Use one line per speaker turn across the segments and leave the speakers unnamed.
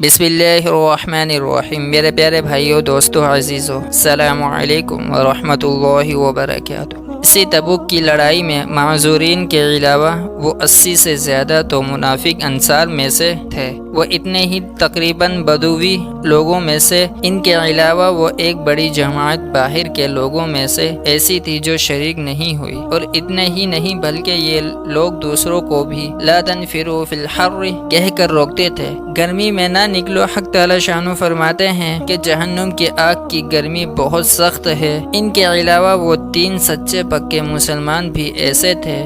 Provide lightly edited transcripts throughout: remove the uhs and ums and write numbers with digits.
بسم اللہ الرحمن الرحیم۔ میرے پیارے بھائیوں، دوستوں، عزیزوں، السلام علیکم ورحمۃ اللہ وبرکاتہ۔ اسی تبوک کی لڑائی میں معذورین کے علاوہ وہ 80 سے زیادہ تو منافق انصار میں سے تھے۔ وہ اتنے ہی تقریباً بدوی لوگوں میں سے، ان کے علاوہ وہ ایک بڑی جماعت باہر کے لوگوں میں سے ایسی تھی جو شریک نہیں ہوئی، اور اتنے ہی نہیں بلکہ یہ لوگ دوسروں کو بھی لا تنفروا فی الحر کہہ کر روکتے تھے، گرمی میں نہ نکلو۔ حق تعالی شانو فرماتے ہیں کہ جہنم کی آگ کی گرمی بہت سخت ہے۔ ان کے علاوہ وہ 3 سچے پکے مسلمان بھی ایسے تھے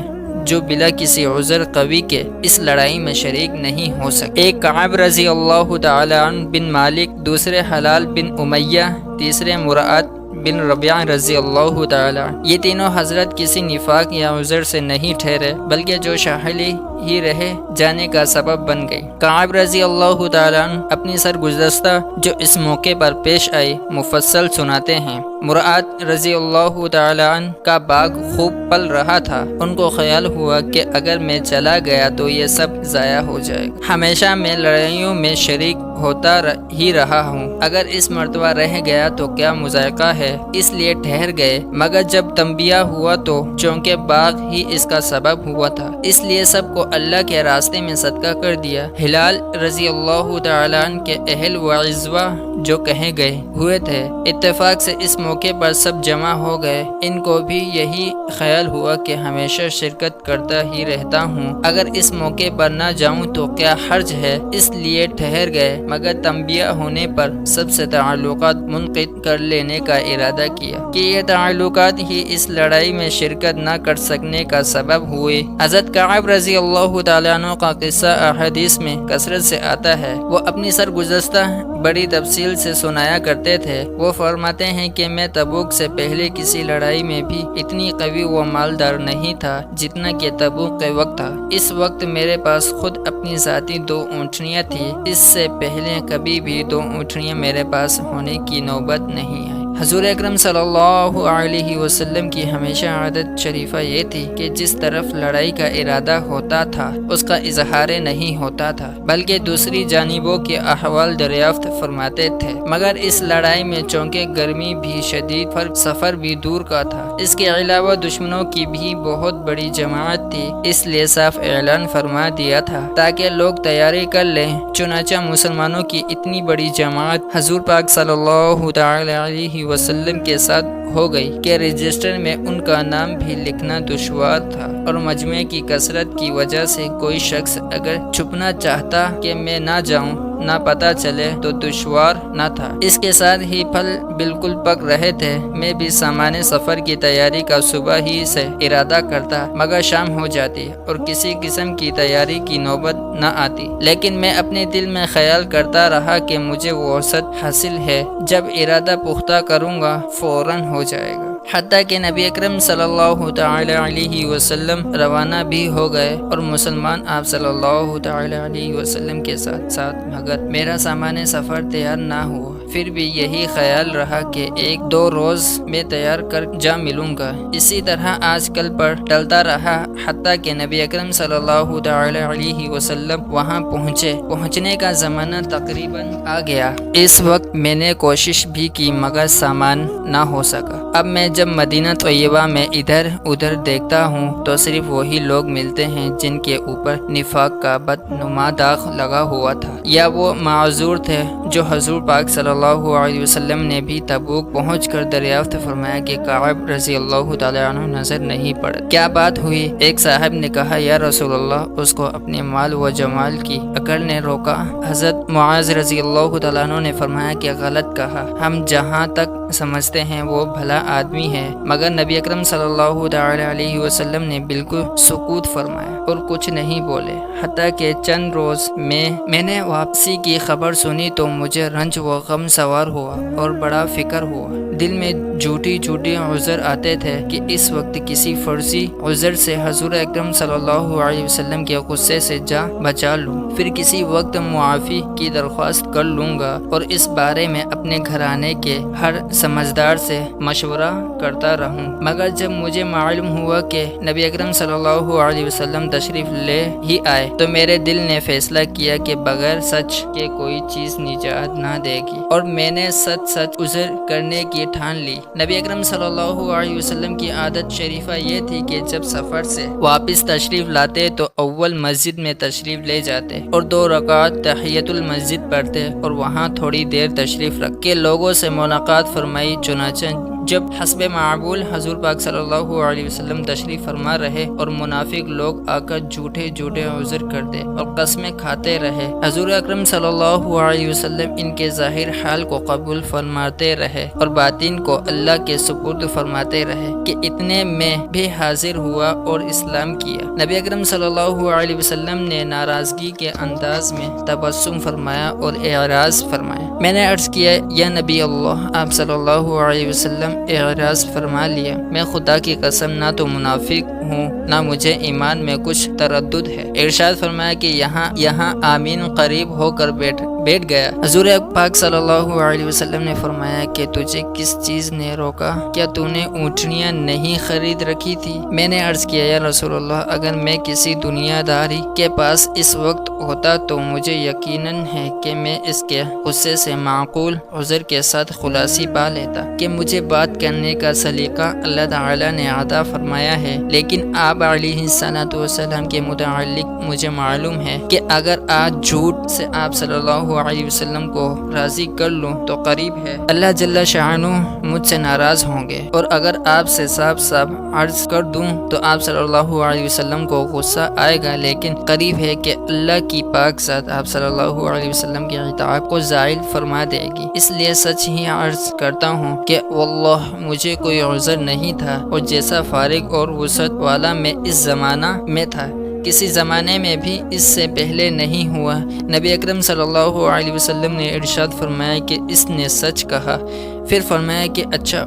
جو بلا کسی عذر قوی کے اس لڑائی میں شریک نہیں ہو سکے۔ ایک کعب رضی اللہ تعالی عنہ بن مالک، دوسرے حلال بن امیہ، تیسرے مراد بن ربیعہ رضی اللہ تعالی عنہ، یہ تینوں حضرت کسی نفاق یا عذر سے نہیں ٹھہرے بلکہ جو شاہلی ہی رہے جانے کا سبب بن گئی۔ کعب رضی اللہ تعالی عنہ اپنی سرگزشتہ جو اس موقع پر پیش آئی مفصل سناتے ہیں۔ مراد رضی اللہ تعالی عنہ کا باغ خوب پل رہا تھا۔ ان کو خیال ہوا کہ اگر میں چلا گیا تو یہ سب ضائع ہو جائے گا۔ ہمیشہ میں لڑائیوں میں شریک ہوتا ہی رہا ہوں، اگر اس مرتبہ رہ گیا تو کیا مذائقہ ہے، اس لیے ٹھہر گئے۔ مگر جب تنبیہ ہوا تو چونکہ باغ ہی اس کا سبب ہوا تھا، اس لیے سب کو اللہ کے راستے میں صدقہ کر دیا۔ ہلال رضی اللہ تعالیٰ عنہ کے اہل و عزوہ جو کہے گئے ہوئے تھے، اتفاق سے اس موقع پر سب جمع ہو گئے۔ ان کو بھی یہی خیال ہوا کہ ہمیشہ شرکت کرتا ہی رہتا ہوں، اگر اس موقع پر نہ جاؤں تو کیا حرج ہے، اس لیے ٹھہر گئے۔ مگر تنبیہ ہونے پر سب سے تعلقات منقطع کر لینے کا ارادہ کیا کہ یہ تعلقات ہی اس لڑائی میں شرکت نہ کر سکنے کا سبب ہوئے۔ حضرت کعب رضی اللہ تعالیٰ عنہ کا قصہ احادیث میں کثرت سے آتا ہے۔ وہ اپنی سرگزشتہ بڑی تفصیل سے سنایا کرتے تھے۔ وہ فرماتے ہیں کہ میں تبوک سے پہلے کسی لڑائی میں بھی اتنی قوی و مالدار نہیں تھا جتنا کہ تبوک کے وقت تھا۔ اس وقت میرے پاس خود اپنی ذاتی 2 اونٹنیاں تھیں، اس سے پہلے کبھی بھی 2 اونٹنیاں میرے پاس ہونے کی نوبت نہیں آئی۔ حضور اکرم صلی اللہ علیہ وسلم کی ہمیشہ عادت شریفہ یہ تھی کہ جس طرف لڑائی کا ارادہ ہوتا تھا اس کا اظہار نہیں ہوتا تھا، بلکہ دوسری جانبوں کے احوال دریافت فرماتے تھے۔ مگر اس لڑائی میں چونکہ گرمی بھی شدید، سفر بھی دور کا تھا، اس کے علاوہ دشمنوں کی بھی بہت بڑی جماعت تھی، اس لیے صاف اعلان فرما دیا تھا تاکہ لوگ تیاری کر لیں۔ چنانچہ مسلمانوں کی اتنی بڑی جماعت حضور پاک صلی اللہ تعالی علیہ وسلم کے ساتھ ہو گئی کہ رجسٹر میں ان کا نام بھی لکھنا دشوار تھا، اور مجمع کی کثرت کی وجہ سے کوئی شخص اگر چھپنا چاہتا کہ میں نہ جاؤں، نہ پتہ چلے تو دشوار نہ تھا۔ اس کے ساتھ ہی پھل بالکل پک رہے تھے۔ میں بھی سامان سفر کی تیاری کا صبح ہی سے ارادہ کرتا، مگر شام ہو جاتی اور کسی قسم کی تیاری کی نوبت نہ آتی، لیکن میں اپنے دل میں خیال کرتا رہا کہ مجھے وسعت حاصل ہے، جب ارادہ پختہ کروں گا فوراً ہو جائے گا۔ حتیٰ کہ نبی اکرم صلی اللہ تعالی علیہ وسلم روانہ بھی ہو گئے اور مسلمان آپ صلی اللہ تعالی علیہ وسلم کے ساتھ مگر میرا سامان سفر تیار نہ ہوا۔ پھر بھی یہی خیال رہا کہ 1-2 روز میں تیار کر جا ملوں گا۔ اسی طرح آج کل پر ٹلتا رہا، حتیٰ کہ نبی اکرم صلی اللہ تعالی علیہ وسلم وہاں پہنچنے کا زمانہ تقریباً آ گیا۔ اس وقت میں نے کوشش بھی کی مگر سامان نہ ہو سکا۔ اب میں جب مدینہ طیبہ میں ادھر ادھر دیکھتا ہوں تو صرف وہی لوگ ملتے ہیں جن کے اوپر نفاق کا بدنما داغ لگا ہوا تھا، یا وہ معذور تھے جو حضور پاک صلی اللہ علیہ وسلم نے بھی تبوک پہنچ کر دریافت فرمایا کہ کعب رضی اللہ تعالی عنہ نظر نہیں پڑا۔ کیا بات ہوئی؟ ایک صاحب نے کہا، یا رسول اللہ، اس کو اپنے مال و جمال کی اکڑ نے روکا۔ حضرت معاذ رضی اللہ تعالیٰ عنہ نے فرمایا کہ غلط کہا، ہم جہاں تک سمجھتے ہیں وہ بھلا آدمی ہے۔ مگر نبی اکرم صلی اللہ تعالی علیہ وسلم نے بالکل سکوت فرمایا اور کچھ نہیں بولے، حتیٰ کہ چند روز میں نے واپسی کی خبر سنی تو مجھے رنج و غم غم سوار ہوا اور بڑا فکر ہوا۔ دل میں جھوٹی عذر آتے تھے کہ اس وقت کسی فرضی عذر سے حضور اکرم صلی اللہ علیہ وسلم کے غصے سے جا بچا لوں، پھر کسی وقت معافی کی درخواست کر لوں گا اور اس بارے میں اپنے گھرانے کے ہر سمجھدار سے مشورہ کرتا رہوں۔ مگر جب مجھے معلوم ہوا کہ نبی اکرم صلی اللہ علیہ وسلم تشریف لے ہی آئے تو میرے دل نے فیصلہ کیا کہ بغیر سچ کے کوئی چیز نجات نہ دے گی، اور میں نے سچ عذر کرنے کی ٹھان لی۔ نبی اکرم صلی اللہ علیہ وسلم کی عادت شریفہ یہ تھی کہ جب سفر سے واپس تشریف لاتے تو اول مسجد میں تشریف لے جاتے اور 2 رکعت تحیۃ المسجد پڑھتے اور وہاں تھوڑی دیر تشریف رکھ کے لوگوں سے ملاقات فرمائی۔ چنانچہ جب حسب معقول حضور پاک صلی اللہ علیہ وسلم تشریف فرما رہے اور منافق لوگ آ کر جھوٹے عذر کرتے اور قسمیں کھاتے رہے، حضور اکرم صلی اللہ علیہ وسلم ان کے ظاہر حال کو قبول فرماتے رہے اور باطن کو اللہ کے سپرد فرماتے رہے کہ اتنے میں بھی حاضر ہوا اور اسلام کیا۔ نبی اکرم صلی اللہ علیہ وسلم نے ناراضگی کے انداز میں تبسم فرمایا اور اعراض فرمایا۔ میں نے عرض کیا، یا نبی اللہ، آپ صلی اللہ علیہ وسلم اعراض فرما لیا، میں خدا کی قسم نہ تو منافق ہوں نہ مجھے ایمان میں کچھ تردد ہے۔ ارشاد فرمایا کہ یہاں آمین قریب ہو کر بیٹھ گیا۔ حضور پاک صلی اللہ علیہ وسلم نے فرمایا کہ تجھے کس چیز نے روکا؟ کیا تو نے اونٹنیاں نہیں خرید رکھی تھی؟ میں نے عرض کیا، یا رسول اللہ، اگر میں کسی دنیا داری کے پاس اس وقت ہوتا تو مجھے یقیناً ہے کہ میں اس کے غصے سے معقول عذر کے ساتھ خلاصی پا لیتا کہ مجھے بات کرنے کا سلیقہ اللہ تعالی نے عطا فرمایا ہے، لیکن آپ علیہ الصلوۃ والسلام کے متعلق مجھے معلوم ہے کہ اگر آج جھوٹ سے آپ صلی اللہ علیہ وسلم کو راضی کر لوں تو قریب ہے اللہ جل شانہ مجھ سے ناراض ہوں گے، اور اگر آپ سے صاف عرض کر دوں تو آپ صلی اللہ علیہ وسلم کو غصہ آئے گا، لیکن قریب ہے کہ اللہ کی پاک ذات آپ صلی اللہ علیہ وسلم کی اطاعت کو زائل فرما دے گی۔ اس لیے سچ ہی عرض کرتا ہوں کہ واللہ مجھے کوئی عذر نہیں تھا، اور جیسا فارغ اور وسعت والا میں اس زمانہ میں تھا کسی زمانے میں بھی اس سے پہلے نہیں ہوا۔ نبی اکرم صلی اللہ علیہ وسلم نے ارشاد فرمایا کہ اس نے سچ کہا، پھر فرمایا کہ اچھا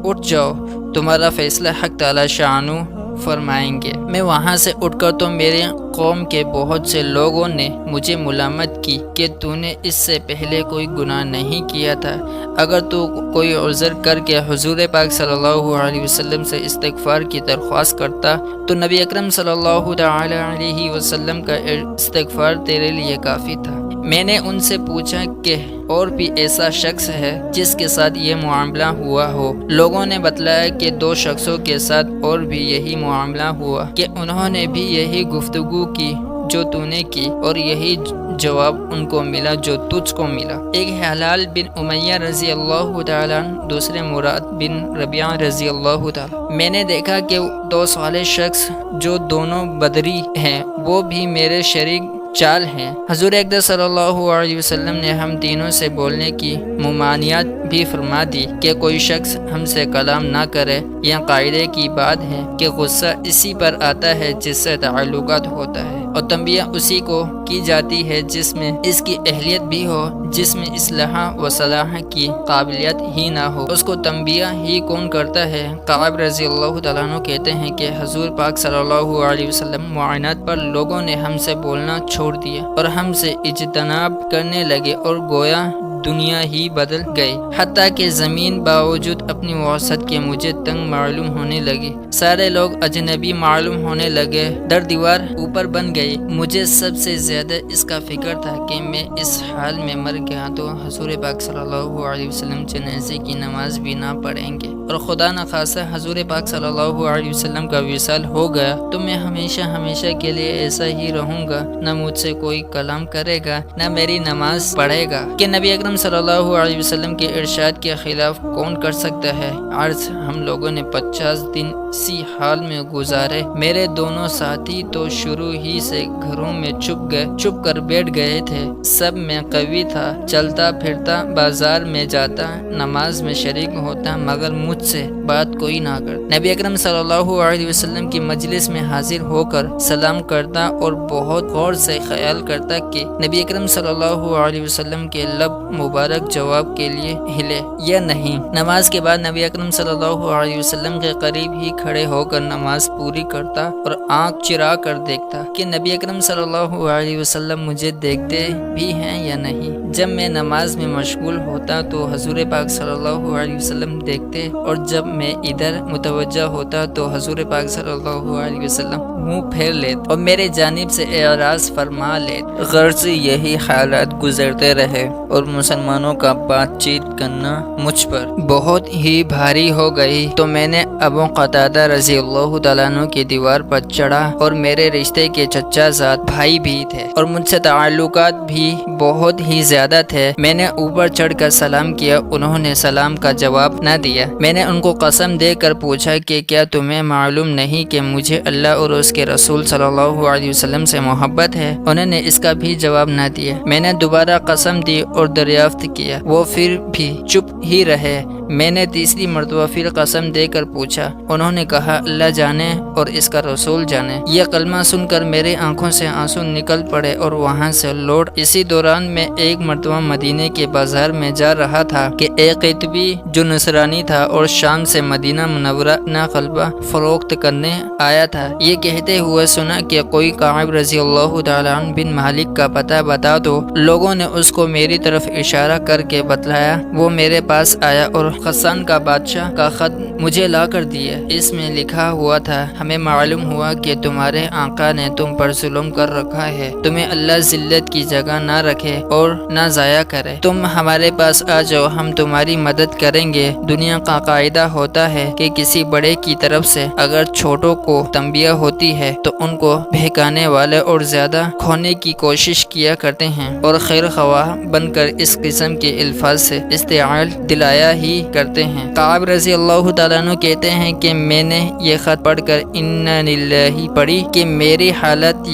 اٹھ جاؤ، تمہارا فیصلہ حق تعالی شانہ فرمائیں گے۔ میں وہاں سے اٹھ کر تو میرے قوم کے بہت سے لوگوں نے مجھے ملامت کی کہ تو نے اس سے پہلے کوئی گناہ نہیں کیا تھا، اگر تو کوئی عذر کر کے حضور پاک صلی اللہ علیہ وسلم سے استغفار کی درخواست کرتا تو نبی اکرم صلی اللہ تعالی علیہ وسلم کا استغفار تیرے لیے کافی تھا۔ میں نے ان سے پوچھا کہ اور بھی ایسا شخص ہے جس کے ساتھ یہ معاملہ ہوا ہو؟ لوگوں نے بتلایا کہ 2 شخصوں کے ساتھ اور بھی یہی معاملہ ہوا کہ انہوں نے بھی یہی گفتگو کی جو تو نے کی، اور یہی جواب ان کو ملا جو تجھ کو ملا۔ ایک حلال بن امیہ رضی اللہ تعالیٰ، دوسرے مراد بن ربیعہ رضی اللہ تعالیٰ۔ میں نے دیکھا کہ 2 صالح شخص جو دونوں بدری ہیں وہ بھی میرے شریک چال ہیں۔ حضور اقدس صلی اللہ علیہ وسلم نے ہم تینوں سے بولنے کی ممانعت بھی فرما دی کہ کوئی شخص ہم سے کلام نہ کرے۔ یہ قاعدے کی بات ہے کہ غصہ اسی پر آتا ہے جس سے تعلقات ہوتا ہے، اور تنبیہ اسی کو کی جاتی ہے جس میں اس کی اہلیت بھی ہو، جس میں اصلاح و صلاح کی قابلیت ہی نہ ہو، اس کو تنبیہ ہی کون کرتا ہے؟ کعب رضی اللہ تعالیٰ عنہ کہتے ہیں کہ حضور پاک صلی اللہ علیہ وسلم معائنات پر لوگوں نے ہم سے بولنا چھوڑ دیا اور ہم سے اجتناب کرنے لگے، اور گویا دنیا ہی بدل گئی، حتیٰ کہ زمین باوجود اپنی وسعت کے مجھے تنگ معلوم ہونے لگی، سارے لوگ اجنبی معلوم ہونے لگے، در دیوار اوپر بن گئی۔ مجھے سب سے زیادہ اس کا فکر تھا کہ میں اس حال میں مر گیا تو حضور پاک صلی اللہ علیہ وسلم جنازے کی نماز بھی نہ پڑھیں گے، اور خدا نخواستہ حضور پاک صلی اللہ علیہ وسلم کا وصال ہو گیا تو میں ہمیشہ کے لیے ایسا ہی رہوں گا، نہ مجھ سے کوئی کلام کرے گا نہ میری نماز پڑھے گا۔ کہ نبی اکرم صلی اللہ علیہ وسلم کے ارشاد کے خلاف کون کر سکتا ہے؟ عرض ہم لوگوں نے 50 دن اسی حال میں گزارے، میرے دونوں ساتھی تو شروع ہی سے گھروں میں چھپ کر بیٹھ گئے تھے، سب میں قوی تھا، چلتا پھرتا بازار میں جاتا، نماز میں شریک ہوتا، مگر مجھ سے بات کوئی نہ کرتا۔ نبی اکرم صلی اللہ علیہ وسلم کی مجلس میں حاضر ہو کر سلام کرتا اور بہت غور سے خیال کرتا کہ نبی اکرم صلی اللہ علیہ وسلم کے لب مبارک جواب کے لیے ہلے یا نہیں۔ نماز کے بعد نبی اکرم صلی اللہ علیہ وسلم کے قریب ہی کھڑے ہو کر نماز پوری کرتا اور آنکھ چرا کر دیکھتا کہ نبی اکرم صلی اللہ علیہ وسلم مجھے دیکھتے بھی ہیں یا نہیں۔ جب میں نماز میں مشغول ہوتا تو حضور پاک صلی اللہ علیہ وسلم دیکھتے اور جب میں ادھر متوجہ ہوتا تو حضور پاک صلی اللہ علیہ وسلم منہ پھیر لیتے اور میرے جانب سے اعراض فرما لیتے۔ غرض یہی حالات گزرتے رہے اور مسلمانوں کا بات چیت کرنا مجھ پر بہت ہی بھاری ہو گئی تو میں نے ابو قتادہ رضی اللہ تعالیٰ عنہ کی دیوار پر چڑھا اور میرے رشتے کے چچا زاد بھائی بھی تھے اور مجھ سے تعلقات بھی بہت ہی زیادہ تھے۔ میں نے اوپر چڑھ کر سلام کیا، انہوں نے سلام کا جواب نہ دیا۔ میں نے ان کو قسم دے کر پوچھا کہ کیا تمہیں معلوم نہیں کہ مجھے اللہ اور اس کے رسول صلی اللہ علیہ وسلم سے محبت ہے؟ انہوں نے اس کا بھی جواب نہ دیا۔ میں نے دوبارہ قسم دی اور دریافت کیا، وہ پھر بھی چپ ہی رہے۔ میں نے تیسری مرتبہ پھر قسم دے کر پوچھا، انہوں نے کہا اللہ جانے اور اس کا رسول جانے۔ یہ کلمہ سن کر میری آنکھوں سے آنسو نکل پڑے اور وہاں سے لوٹ۔ اسی دوران میں ایک مرتبہ مدینے کے بازار میں جا رہا تھا کہ ایک قطبی جو نصرانی تھا اور شام سے مدینہ منورہ اپنا قلبہ فروخت کرنے آیا تھا، یہ کہتے ہوئے سنا کہ کوئی کعب رضی اللہ تعالیٰ عنہ بن مالک کا پتہ بتا دو۔ لوگوں نے اس کو میری طرف اشارہ کر کے بتلایا۔ وہ میرے پاس آیا اور غسان کا بادشاہ کا خط مجھے لا کر دیا۔ اس میں لکھا ہوا تھا، ہمیں معلوم ہوا کہ تمہارے آقا نے تم پر ظلم کر رکھا ہے، تمہیں اللہ ذلت کی جگہ نہ رکھے اور نہ ضائع کرے، تم ہمارے پاس آ جاؤ، ہم تمہاری مدد کریں گے۔ دنیا کا قاعدہ ہوتا ہے کہ کسی بڑے کی طرف سے اگر چھوٹوں کو تنبیہ ہوتی ہے تو ان کو بہکانے والے اور زیادہ کھونے کی کوشش کیا کرتے ہیں اور خیر خواہ بن کر اس قسم کے الفاظ سے استعال دلایا ہی کرتے ہیں۔ کعب رضی اللہ تعالیٰ عنہ کہتے ہیں کہ میں نے یہ خط پڑھ کر انا للہ پڑھی کہ میری حالت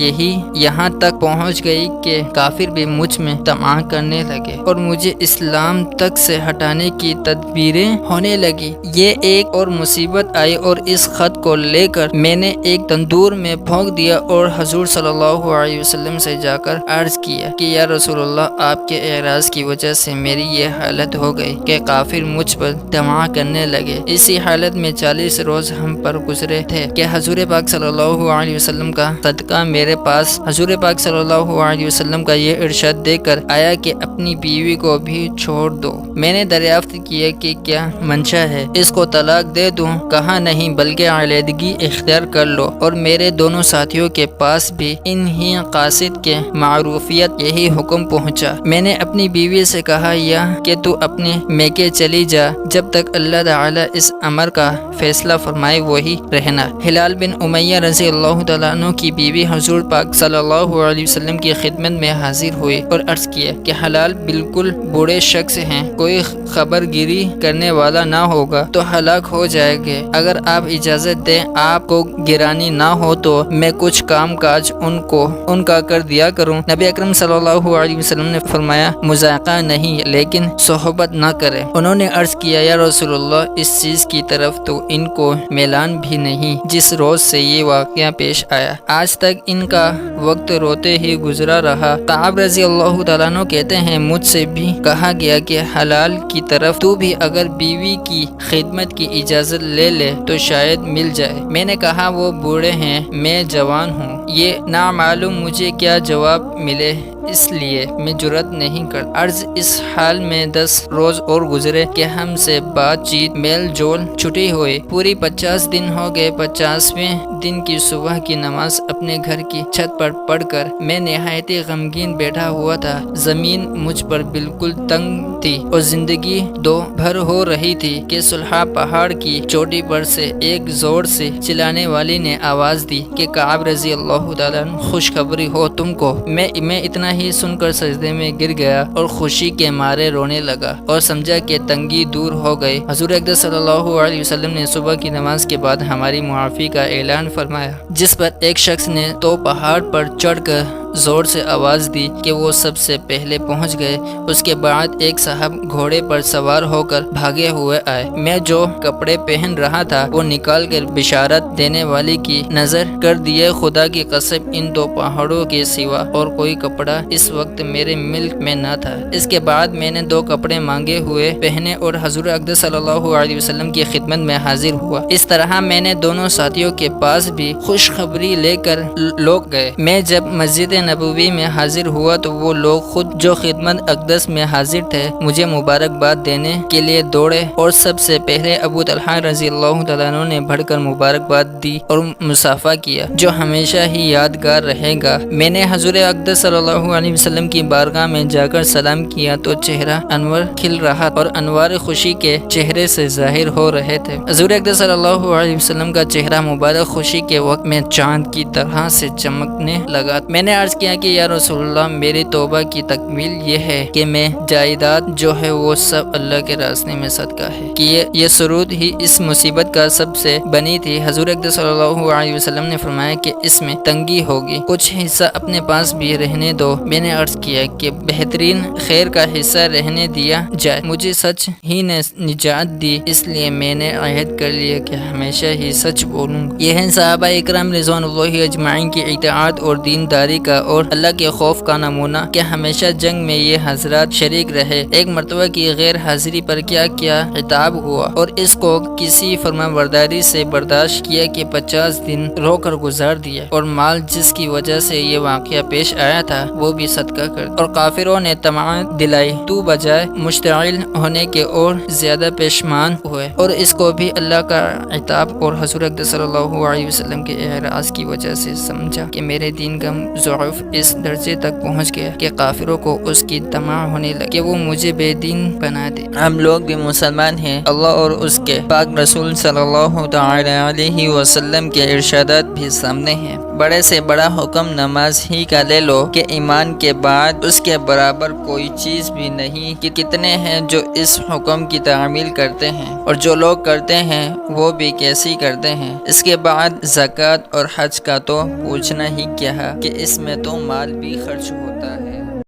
یہاں تک پہنچ گئی کہ کافر بھی مجھ میں طمع کرنے لگے اور مجھے اسلام تک سے ہٹانے کی تدبیریں ہونے لگی۔ یہ ایک اور مصیبت آئی اور اس خط کو لے کر میں نے ایک تندور میں پھونک دیا اور حضور صلی اللہ علیہ وسلم سے جا کر عرض کیا کہ یا رسول اللہ، آپ کے اعراض کی وجہ سے میری یہ حالت ہو گئی کہ کافر مجھ پر طمع کرنے لگے۔ اسی حالت میں 40 روز ہم پر گزرے تھے کہ حضور پاک صلی اللہ علیہ وسلم کا صدقہ میرے پاس حضور پاک صلی اللہ علیہ وسلم کا یہ ارشاد دے کر آیا کہ اپنی بیوی کو بھی چھوڑ دو۔ میں نے دریافت کیا کہ کیا منشا ہے، اس کو طلاق دے دوں؟ کہا نہیں، بلکہ علیحدگی اختیار کر لو۔ اور میرے دونوں ساتھیوں کے پاس بھی انہی قاصد کے معروفیت یہی حکم پہنچا۔ میں نے اپنی بیوی سے کہا یا کہ تو اپنے میکے چلی جا، جب تک اللہ تعالیٰ اس امر کا فیصلہ فرمائے وہی رہنا۔ ہلال بن امیہ رضی اللہ تعالیٰ عنہ کی بیوی حضور پاک صلی اللہ علیہ وسلم کی خدمت میں حاضر ہوئی اور عرض کیا کہ ہلال بالکل بوڑھے شخص ہیں، کوئی خبر گیری کرنے والا نہ ہوگا تو ہلاک ہو جائے گے۔ اگر آپ اجازت دیں آپ کو گرانی نہ ہو تو میں کچھ کام کاج ان کا کر دیا کروں۔ نبی اکرم صلی اللہ علیہ وسلم نے فرمایا مذائقہ نہیں لیکن صحبت نہ کرے۔ انہوں نے عرض کیا یا رسول اللہ، اس چیز کی طرف تو ان کو میلان بھی نہیں جس روز سے یہ واقعہ پیش آیا، آج تک ان کا وقت روتے ہی گزرا رہا۔ کعب رضی اللہ تعالیٰ عنہ کہتے ہیں مجھ سے بھی کہا گیا کہ حلال کی طرف تو بھی اگر بیوی کی خدمت کی اجازت لے لے تو شاید مل جائے۔ میں نے کہا وہ بوڑھے ہیں، میں جوان ہوں، یہ نامعلوم مجھے کیا جواب ملے، اس لیے میں جرأت نہیں کرتا۔ عرض اس حال میں 10 روز اور گزرے کہ ہم سے بات چیت میل جول چھٹی ہوئی۔ پوری 50 دن ہو گئے۔ 50ویں دن کی صبح کی نماز اپنے گھر کی چھت پر پڑھ کر میں نہایت غمگین بیٹھا ہوا تھا۔ زمین مجھ پر بالکل تنگ تھی اور زندگی دو بھر ہو رہی تھی کہ صلحہ پہاڑ کی چوٹی پر سے ایک زور سے چلانے والی نے آواز دی کہ کعب رضی اللہ تعالیٰ عنہ خوشخبری ہو تم کو۔ میں اتنا ہی سن کر سجدے میں گر گیا اور خوشی کے مارے رونے لگا اور سمجھا کہ تنگی دور ہو گئی۔ حضور اقدس صلی اللہ علیہ وسلم نے صبح کی نماز کے بعد ہماری معافی کا اعلان فرمایا، جس پر ایک شخص نے تو پہاڑ پر چڑھ کر زور سے آواز دی کہ وہ سب سے پہلے پہنچ گئے۔ اس کے بعد ایک صاحب گھوڑے پر سوار ہو کر بھاگے ہوئے آئے۔ میں جو کپڑے پہن رہا تھا وہ نکال کر بشارت دینے والی کی نظر کر دیے۔ خدا کی قسم ان دو پہاڑوں کے سوا اور کوئی کپڑا اس وقت میرے ملک میں نہ تھا۔ اس کے بعد میں نے دو کپڑے مانگے ہوئے پہنے اور حضور اقدس صلی اللہ علیہ وسلم کی خدمت میں حاضر ہوا۔ اس طرح میں نے دونوں ساتھیوں کے پاس بھی خوشخبری لے کر لوگ گئے۔ میں جب مسجد نبوی میں حاضر ہوا تو وہ لوگ خود جو خدمت اقدس میں حاضر تھے مجھے مبارکباد دینے کے لیے دوڑے، اور سب سے پہلے ابو طلحہ رضی اللہ تعالیٰ عنہ نے بڑھ کر مبارکباد دی اور مصافحہ کیا، جو ہمیشہ ہی یادگار رہے گا۔ میں نے حضور اقدس صلی اللہ علیہ وسلم کی بارگاہ میں جا کر سلام کیا تو چہرہ انور کھل رہا اور انوار خوشی کے چہرے سے ظاہر ہو رہے تھے۔ حضور اقدس صلی اللہ علیہ وسلم کا چہرہ مبارک خوشی کے وقت میں چاند کی طرح سے چمکنے لگا۔ میں نے عرض کیا کہ یا رسول اللہ، میری توبہ کی تکمیل یہ ہے کہ میں جائیداد جو ہے وہ سب اللہ کے راستے میں صدقہ ہے، کہ یہ سرود ہی اس مصیبت کا سب سے بنی تھی۔ حضور اقدس صلی اللہ علیہ وسلم نے فرمایا کہ اس میں تنگی ہوگی، کچھ حصہ اپنے پاس بھی رہنے دو۔ میں نے عرض کیا کہ بہترین خیر کا حصہ رہنے دیا جائے، مجھے سچ ہی نے نجات دی، اس لیے میں نے عہد کر لیا کہ ہمیشہ ہی سچ بولوں گا۔ یہ ہے صحابہ اکرام رضوان اللہ اجمعین کی اطاعت اور دینداری کا اور اللہ کے خوف کا نمونہ کہ ہمیشہ جنگ میں یہ حضرات شریک رہے۔ ایک مرتبہ کی غیر حاضری پر کیا عتاب ہوا اور اس کو کسی فرمانبرداری سے برداشت کیا کہ 50 دن رو کر گزار دیا، اور مال جس کی وجہ سے یہ واقعہ پیش آیا تھا وہ بھی صدقہ کر دیا، اور کافروں نے طمع دلائی تو بجائے مشتعل ہونے کے اور زیادہ پیشمان ہوئے، اور اس کو بھی اللہ کا عتاب اور حضور اقدس صلی اللہ علیہ وسلم کے اعراض کی وجہ سے سمجھا کہ میرے دین کا ضعف اس درجے تک پہنچ گیا کہ کافروں کو اس کی طمع ہونے لگی کہ وہ مجھے بے دین بنا دے۔ ہم لوگ بھی مسلمان ہیں، اللہ اور اس کے پاک رسول صلی اللہ تعالی علیہ وسلم کے ارشادات بھی سامنے ہیں۔ بڑے سے بڑا حکم نماز ہی کا لے لو کہ ایمان کے بعد اس کے برابر کوئی چیز بھی نہیں، کہ کتنے ہیں جو اس حکم کی تعمیل کرتے ہیں، اور جو لوگ کرتے ہیں وہ بھی کیسی کرتے ہیں۔ اس کے بعد زکوٰۃ اور حج کا تو پوچھنا ہی کیا ہے کہ اس میں تو مال بھی خرچ ہوتا ہے۔